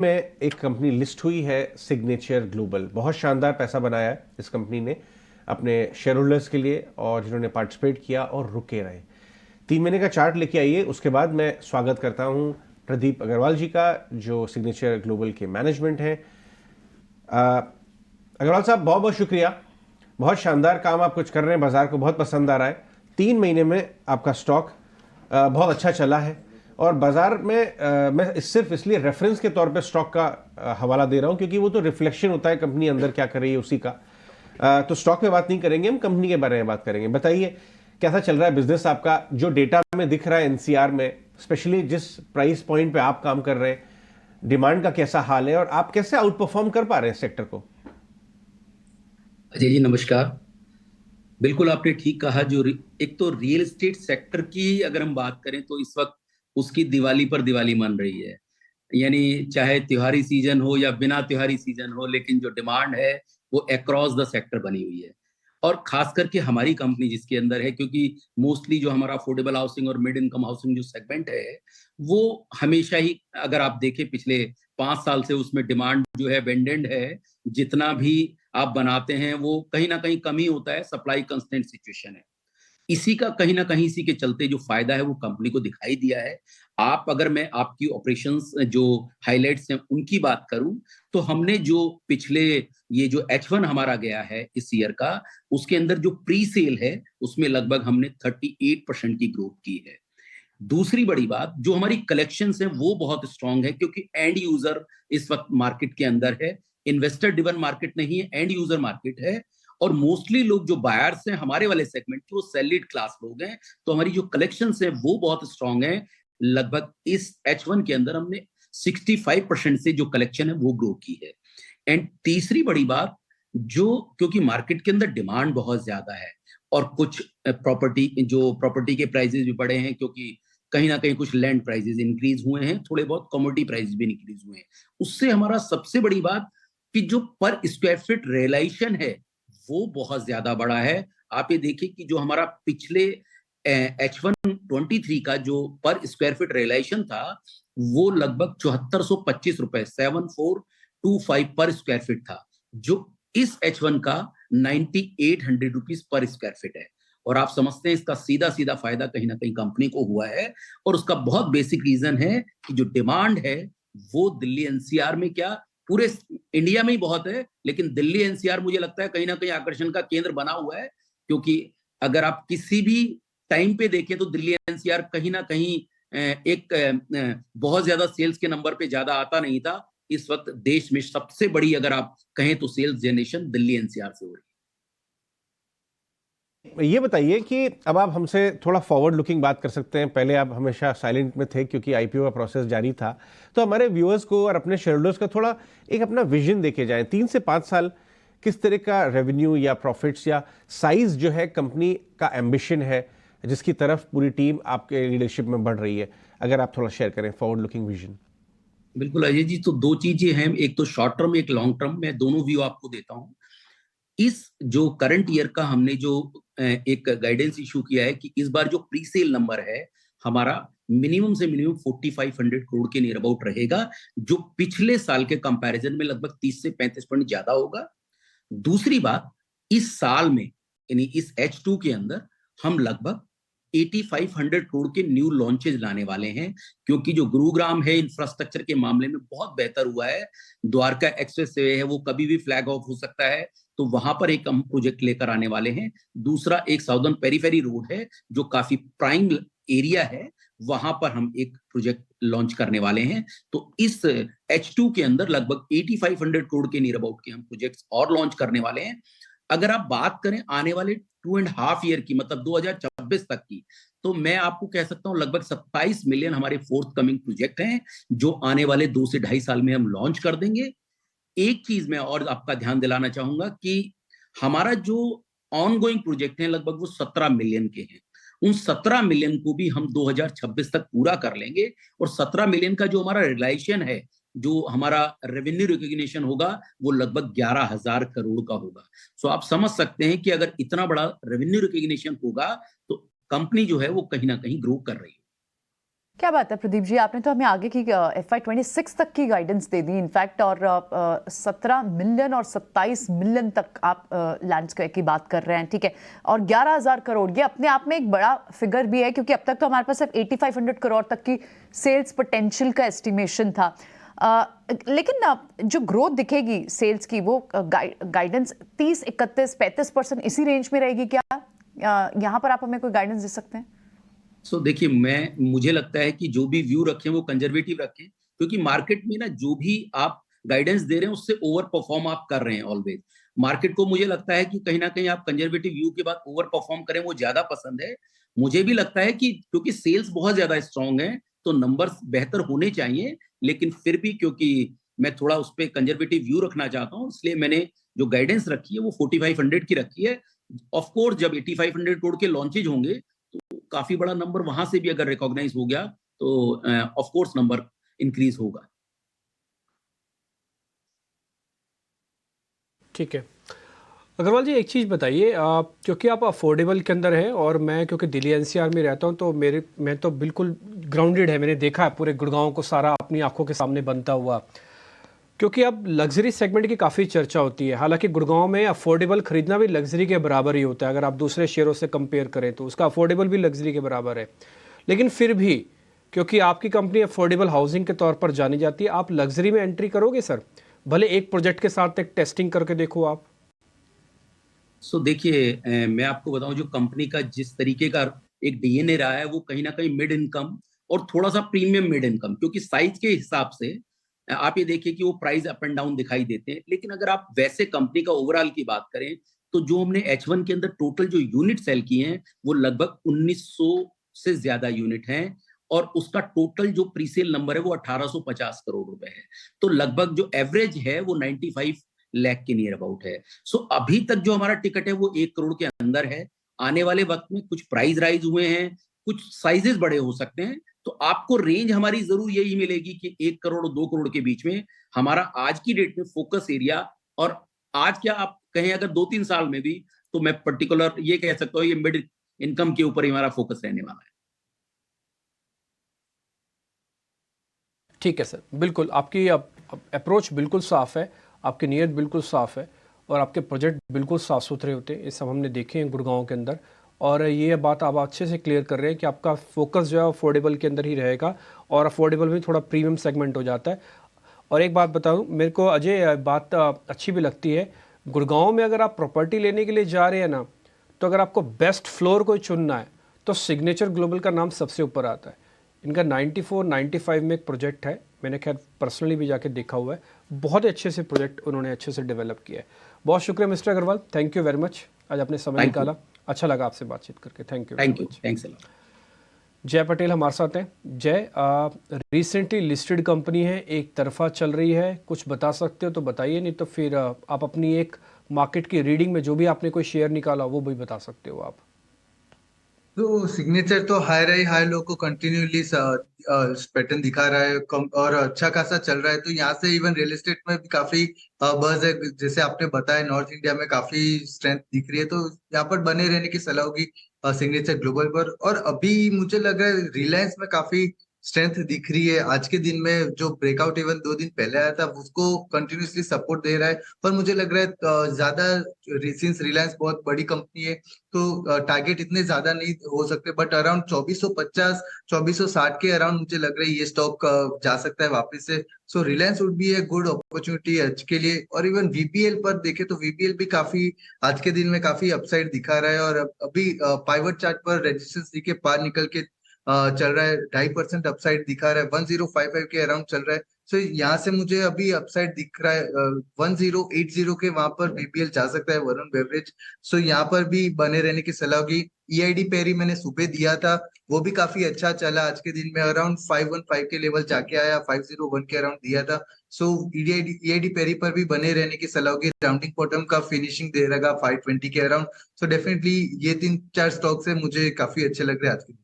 में एक company list हुई है, सिग्नेचर ग्लोबल। बहुत शानदार पैसा बनाया है इस कंपनी ने अपने शेयर होल्डर्स के लिए, और जिन्होंने पार्टिसिपेट किया और रुके रहे। 3 महीने का चार्ट लेके आइए। उसके बाद मैं स्वागत करता हूं प्रदीप अग्रवाल जी का, जो सिग्नेचर ग्लोबल के मैनेजमेंट हैं। अग्रवाल साहब, बहुत बहुत शुक्रिया। बहुत शानदार काम आप कुछ कर रहे हैं, बाजार को बहुत पसंद आ रहा है। 3 महीने में आपका स्टॉक बहुत अच्छा चला है, और बाजार में मैं सिर्फ इसलिए रेफरेंस के तौर पे स्टॉक का हवाला दे रहा हूं क्योंकि वो तो रिफ्लेक्शन होता है कंपनी अंदर क्या कर रही है उसी का। तो स्टॉक पे बात नहीं करेंगे, हम कंपनी के बारे में बात करेंगे। बताइए कैसा चल रहा है बिजनेस आपका, जो डेटा में दिख रहा है एनसीआर में, स्पेशली जिस प्राइस पॉइंट पे आप काम कर रहे हैं, डिमांड का कैसा हाल है और आप कैसे आउट परफॉर्म कर पा रहे हैं सेक्टर को? अजय जी नमस्कार। बिल्कुल आपने ठीक कहा। एक तो रियल एस्टेट सेक्टर की अगर हम बात करें तो इस वक्त उसकी दिवाली पर दिवाली मन रही है। यानी चाहे त्योहारी सीजन हो या बिना त्योहारी सीजन हो, लेकिन जो डिमांड है वो अक्रॉस द सेक्टर बनी हुई है। और खास करके हमारी कंपनी जिसके अंदर है, क्योंकि मोस्टली जो हमारा अफोर्डेबल हाउसिंग और मिड इनकम हाउसिंग जो सेगमेंट है वो हमेशा ही, अगर आप देखें पिछले 5 साल से, उसमें डिमांड जो है वेंडेंड है। जितना भी आप बनाते हैं वो कहीं ना कहीं कमी होता है, सप्लाई कंस्ट्रेंट सिचुएशन है। इसी का कहीं ना कहीं इसी के चलते जो फायदा है वो कंपनी को दिखाई दिया है। आप अगर मैं आपकी ऑपरेशंस जो हाइलाइट्स हैं उनकी बात करूं, तो हमने जो पिछले ये जो H1 हमारा गया है इस ईयर का, उसके अंदर जो प्री सेल है उसमें लगभग हमने 38% की ग्रोथ की है। दूसरी बड़ी बात, जो हमारी कलेक्शंस है वो बहुत स्ट्रांग है, क्योंकि एंड यूजर इस वक्त मार्केट के अंदर है। इन्वेस्टर ड्रिवन मार्केट नहीं है, एंड यूजर मार्केट है। और मोस्टली लोग जो बायर्स हैं हमारे वाले सेगमेंट के, वो सैलरीड क्लास लोग हैं। तो हमारी जो कलेक्शंस है वो बहुत स्ट्रांग है। लगभग इस H1 के अंदर हमने 65% से जो कलेक्शन है वो ग्रो की है। एंड तीसरी बड़ी बात, जो क्योंकि मार्केट के अंदर डिमांड बहुत ज्यादा है, और कुछ प्रॉपर्टी के प्राइसेस भी बढ़े हैं, क्योंकि कहीं ना कहीं कुछ लैंड प्राइसेस इंक्रीज हुए हैं, थोड़े बहुत कमोडिटी प्राइसेस भी इंक्रीज हुए हैं। उससे हमारा सबसे बड़ी बात कि जो पर स्क्वायर फीट रियलाइजेशन है वो बहुत ज्यादा बड़ा है। आप ये देखिए कि जो हमारा पिछले H1 23 का जो पर स्क्वायर फीट रियलाइजेशन था वो लगभग 7425 रुपए, 7425 पर स्क्वायर फीट था, जो इस H1 का 9800 रुपीज पर स्क्वायर फीट है। और आप समझते हैं इसका सीधा सीधा फायदा कहीं ना कहीं कंपनी को हुआ है। और उसका बहुत बेसिक रीजन है कि जो डिमांड है वो दिल्ली एनसीआर में क्या, पूरे इंडिया में ही बहुत है, लेकिन दिल्ली एनसीआर मुझे लगता है कहीं ना कहीं आकर्षण का केंद्र बना हुआ है। क्योंकि अगर आप किसी भी टाइम पे देखें तो दिल्ली एनसीआर कहीं ना कहीं बहुत ज्यादा सेल्स के नंबर पे ज्यादा आता नहीं था। इस वक्त देश में सबसे बड़ी अगर आप कहें तो सेल्स जनरेशन दिल्ली एनसीआर से हो रही ये बताइए कि अब आप हमसे थोड़ा फॉरवर्ड लुकिंग बात कर सकते हैं। पहले आप हमेशा साइलेंट में थे क्योंकि आईपीओ का प्रोसेस जारी था। तो हमारे व्यूअर्स को और अपने शेयर होल्डर्स का थोड़ा एक अपना विजन देके जाएं, 3 से 5 साल किस तरह का रेवेन्यू या प्रॉफिट्स या साइज जो है कंपनी का एम्बिशन है, जिसकी तरफ पूरी टीम आपके लीडरशिप में बढ़ रही है। अगर आप थोड़ा शेयर करें फॉरवर्ड लुकिंग विजन। है। बिल्कुल अजय जी, तो दो चीजें हैं, एक तो शॉर्ट टर्म एक लॉन्ग टर्म, मैं दोनों व्यू आपको देता हूं। इस जो करंट ईयर का हमने जो एक गाइडेंस इशू किया है कि इस बार जो प्री सेल नंबर है हमारा मिनिमम से मिनिमम 4500 करोड़ के नियर अबाउट रहेगा, जो पिछले साल के कंपैरिजन में लगभग 30 से 35% ज्यादा होगा। दूसरी बात, इस साल में यानी इस H2 के अंदर हम लगभग 8500 करोड़ के न्यू लॉन्चेज लाने वाले हैं, क्योंकि जो गुरुग्राम है इंफ्रास्ट्रक्चर के मामले में बहुत बेहतर हुआ है। द्वारका एक्सप्रेस वे है वो कभी भी फ्लैग ऑफ हो सकता है, तो वहां पर एक हम प्रोजेक्ट लेकर आने वाले हैं। दूसरा एक साउदर्न पेरीफेरी रोड है जो काफी प्राइम एरिया है, वहां पर हम एक प्रोजेक्ट लॉन्च करने वाले हैं। तो इस H2 के अंदर लगभग 8500 करोड़ के नियर अबाउट के हम प्रोजेक्ट्स और लॉन्च करने वाले हैं। अगर आप बात करें आने वाले 2.5 ईयर की, मतलब 2026 तक की, तो मैं आपको कह सकता हूं लगभग 27 मिलियन हमारे फोर्थ कमिंग प्रोजेक्ट हैं, जो आने वाले 2 से ढाई साल में हम लॉन्च कर देंगे। एक चीज मैं और आपका ध्यान दिलाना चाहूंगा कि हमारा जो ऑन गोइंग प्रोजेक्ट है लगभग वो 17 मिलियन के हैं। उन 17 मिलियन को भी हम 2026 तक पूरा कर लेंगे। और 17 मिलियन का जो हमारा रिलाइजेशन है, जो हमारा रेवेन्यू रिकॉग्निशन होगा, वो लगभग 11,000 करोड़ का होगा। सो आप समझ सकते हैं कि अगर इतना बड़ा रेवेन्यू रिकॉग्निशन होगा तो कंपनी जो है वो कहीं ना कहीं ग्रो कर रही है। क्या बात है प्रदीप जी, आपने तो हमें आगे की FY26 तक की गाइडेंस दे दी इनफैक्ट, और 17 मिलियन और 27 मिलियन तक आप लैंडस्केप की बात कर रहे हैं, ठीक है। और 11,000 करोड़, ये अपने आप में एक बड़ा फिगर भी है, क्योंकि अब तक तो हमारे पास सिर्फ 8500 करोड़ तक की सेल्स पोटेंशियल का एस्टिमेशन था। लेकिन जो ग्रोथ दिखेगी सेल्स की, वो गाइडेंस 30, 31, 35% इसी रेंज में रहेगी क्या? यहाँ पर आप हमें कोई गाइडेंस दे सकते हैं? देखिए, मुझे लगता है कि जो भी व्यू रखें वो कंजर्वेटिव रखें, क्योंकि मार्केट में ना जो भी आप गाइडेंस दे रहे हैं उससे ओवर परफॉर्म आप कर रहे हैं ऑलवेज। मार्केट को मुझे लगता है कि कहीं ना कहीं आप कंजर्वेटिव व्यू के बाद ओवर परफॉर्म करें, वो ज्यादा पसंद है। मुझे भी लगता है कि क्योंकि सेल्स बहुत ज्यादा स्ट्रांग है तो नंबर्स बेहतर होने चाहिए, लेकिन फिर भी क्योंकि मैं थोड़ा उस पर कंजर्वेटिव व्यू रखना चाहता हूँ, इसलिए मैंने जो गाइडेंस रखी है वो 4500 की रखी है। ऑफकोर्स जब 8500 करोड़ के लॉन्चेज होंगे काफी बड़ा नंबर वहां से भी अगर रिकॉग्नाइज हो गया तो ऑफ कोर्स नंबर इंक्रीज होगा। ठीक है अग्रवाल जी, एक चीज़ बताइए, क्योंकि आप अफोर्डेबल के अंदर हैं और मैं क्योंकि दिल्ली NCR में रहता हूं, तो मैं तो बिल्कुल ग्राउंडेड है, मैंने देखा है पूरे गुड़गांव को सारा अपनी आंखों के सामने बनता हुआ। क्योंकि अब लग्जरी सेगमेंट की काफ़ी चर्चा होती है, हालांकि गुड़गांव में अफोर्डेबल खरीदना भी लग्जरी के बराबर ही होता है। अगर आप दूसरे शहरों से कंपेयर करें तो उसका अफोर्डेबल भी लग्जरी के बराबर है। लेकिन फिर भी क्योंकि आपकी कंपनी अफोर्डेबल हाउसिंग के तौर पर जानी जाती है, आप लग्जरी में एंट्री करोगे सर? भले एक प्रोजेक्ट के साथ एक टेस्टिंग करके देखो आप। देखिए, मैं आपको बताऊं, जो कंपनी का जिस तरीके का एक डीएनए रहा है वो कहीं ना कहीं मिड इनकम और थोड़ा सा प्रीमियम मिड इनकम, क्योंकि साइज के हिसाब से आप ये देखिए कि वो प्राइस अप एंड डाउन दिखाई देते हैं। लेकिन अगर आप वैसे कंपनी का ओवरऑल की बात करें तो जो हमने H1 के अंदर टोटल जो यूनिट सेल किए हैं वो लगभग 1900 से ज्यादा यूनिट हैं, और उसका टोटल जो प्रीसेल नंबर है वो 1850 करोड़ रुपए है। तो लगभग जो एवरेज है वो 95 लाख के नियर अबाउट है। अभी तक जो हमारा टिकट है वो 1 करोड़ के अंदर है। आने वाले वक्त में कुछ प्राइस राइज हुए हैं, कुछ साइजेस बड़े हो सकते हैं, तो आपको रेंज हमारी जरूर यही मिलेगी कि 1 करोड़ और 2 करोड़ के बीच में हमारा आज की डेट में फोकस एरिया। और आज क्या आप कहें अगर 2-3 साल में भी, तो मैं पर्टिकुलर ये कह सकता हूँ ये मिड इनकम के ऊपर ही हमारा फोकस रहने वाला है। ठीक है सर, बिल्कुल आपकी अप्रोच बिल्कुल साफ़ है, आपकी नीयत बिल्कुल साफ़ है और आपके प्रोजेक्ट बिल्कुल साफ़ सुथरे होते हैं। ये सब हमने देखे हैं गुड़गांव के अंदर, और ये बात आप अच्छे से क्लियर कर रहे हैं कि आपका फोकस जो है अफोर्डेबल के अंदर ही रहेगा, और अफोर्डेबल में थोड़ा प्रीमियम सेगमेंट हो जाता है। और एक बात बताऊं, मेरे को अजय बात अच्छी भी लगती है, गुड़गांव में अगर आप प्रॉपर्टी लेने के लिए जा रहे हैं ना, तो अगर आपको बेस्ट फ्लोर कोई चुनना है तो सिग्नेचर ग्लोबल का नाम सबसे ऊपर आता है। इनका 94-95 में एक प्रोजेक्ट है, मैंने खैर पर्सनली भी जाके देखा हुआ है, बहुत अच्छे से प्रोजेक्ट उन्होंने अच्छे से डेवलप किया है। बहुत शुक्रिया mister Agarwal, thank you very much, आज आपने समय निकाला, अच्छा लगा आपसे बातचीत करके, thank you very much. Thanks a lot. Jai Patel हमारे साथ हैं। जय, रिसेंटली लिस्टेड कंपनी है, एक तरफा चल रही है, कुछ बता सकते हो तो बताइए, नहीं तो फिर आप अपनी एक मार्केट की रीडिंग में जो भी आपने कोई शेयर निकाला वो भी बता सकते हो आप। तो सिग्नेचर तो हाई लो को कंटिन्यूली पैटर्न दिखा रहा है, और अच्छा खासा चल रहा है। तो यहाँ से इवन रियल एस्टेट में भी काफी बज़ है, जैसे आपने बताया नॉर्थ इंडिया में काफी स्ट्रेंथ दिख रही है, तो यहाँ पर बने रहने की सलाह होगी सिग्नेचर ग्लोबल पर। और अभी मुझे लग रहा है रिलायंस में काफी स्ट्रेंथ दिख रही है। आज के दिन में जो ब्रेकआउट इवन 2 दिन पहले आया था उसको कंटिन्यूसली सपोर्ट दे रहा है। पर मुझे लग रहा है ज्यादा, सिंस रिलायंस बहुत बड़ी कंपनी है तो टारगेट इतने ज्यादा नहीं हो सकते, बट अराउंड 2450 2460 के अराउंड मुझे लग रहा है ये स्टॉक जा सकता है वापस से। So Reliance would be a good opportunity आज के लिए। और इवन वीपीएल पर देखे तो वीपीएल भी काफी आज के दिन में काफी अपसाइड दिखा रहा है, और अभी पाइवट चार्ट पर रेजिस्टेंस के पार निकल के चल रहा है, 2.5% अपसाइड दिखा रहा है, 1055 के अराउंड चल रहा है। सो यहाँ से मुझे अभी अपसाइड दिख रहा है 1080 के, वहां पर बीपीएल जा सकता है वरुण बेवरेज। सो यहाँ पर भी बने रहने की सलाह होगी। ईआईडी पेरी मैंने सुबह दिया था, वो भी काफी अच्छा चला, आज के दिन में अराउंड 515 के लेवल जाके आया, 501 के अराउंड दिया था। सो ईआईडी पेरी पर भी बने रहने की सलाह होगी। राउंडिंग बॉटम का फिनिशिंग दे रहेगा 520 के अराउंड। सो डेफिनेटली ये 3-4 स्टॉक्स है मुझे काफी अच्छे लग रहे हैं आज के दिन।